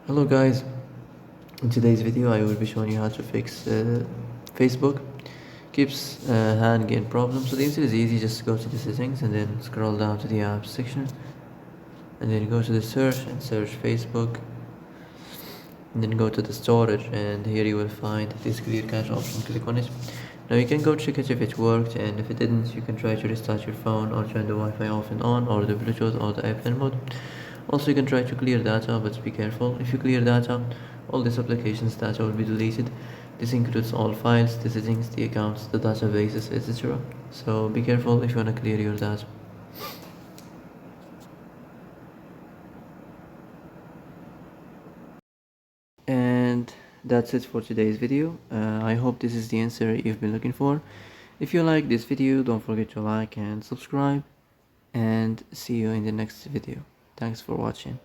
Hello guys, in today's video I will be showing you how to fix Facebook keeps hand gain problems. So the answer is easy, just go to the settings and then scroll down to the apps section and then go to the search and search Facebook and then go to the storage and here you will find this clear cache option. Click on it. Now you can go check it if it worked, and if it didn't you can try to restart your phone or turn the Wi-Fi off and on, or the Bluetooth or the airplane mode. Also you can try to clear data, but be careful. If you clear data, all these applications data will be deleted. This includes all files, the settings, the accounts, the databases, etc. So be careful if you want to clear your data. And that's it for today's video. I hope this is the answer you've been looking for. If you like this video, don't forget to like and subscribe, and see you in the next video. Thanks for watching.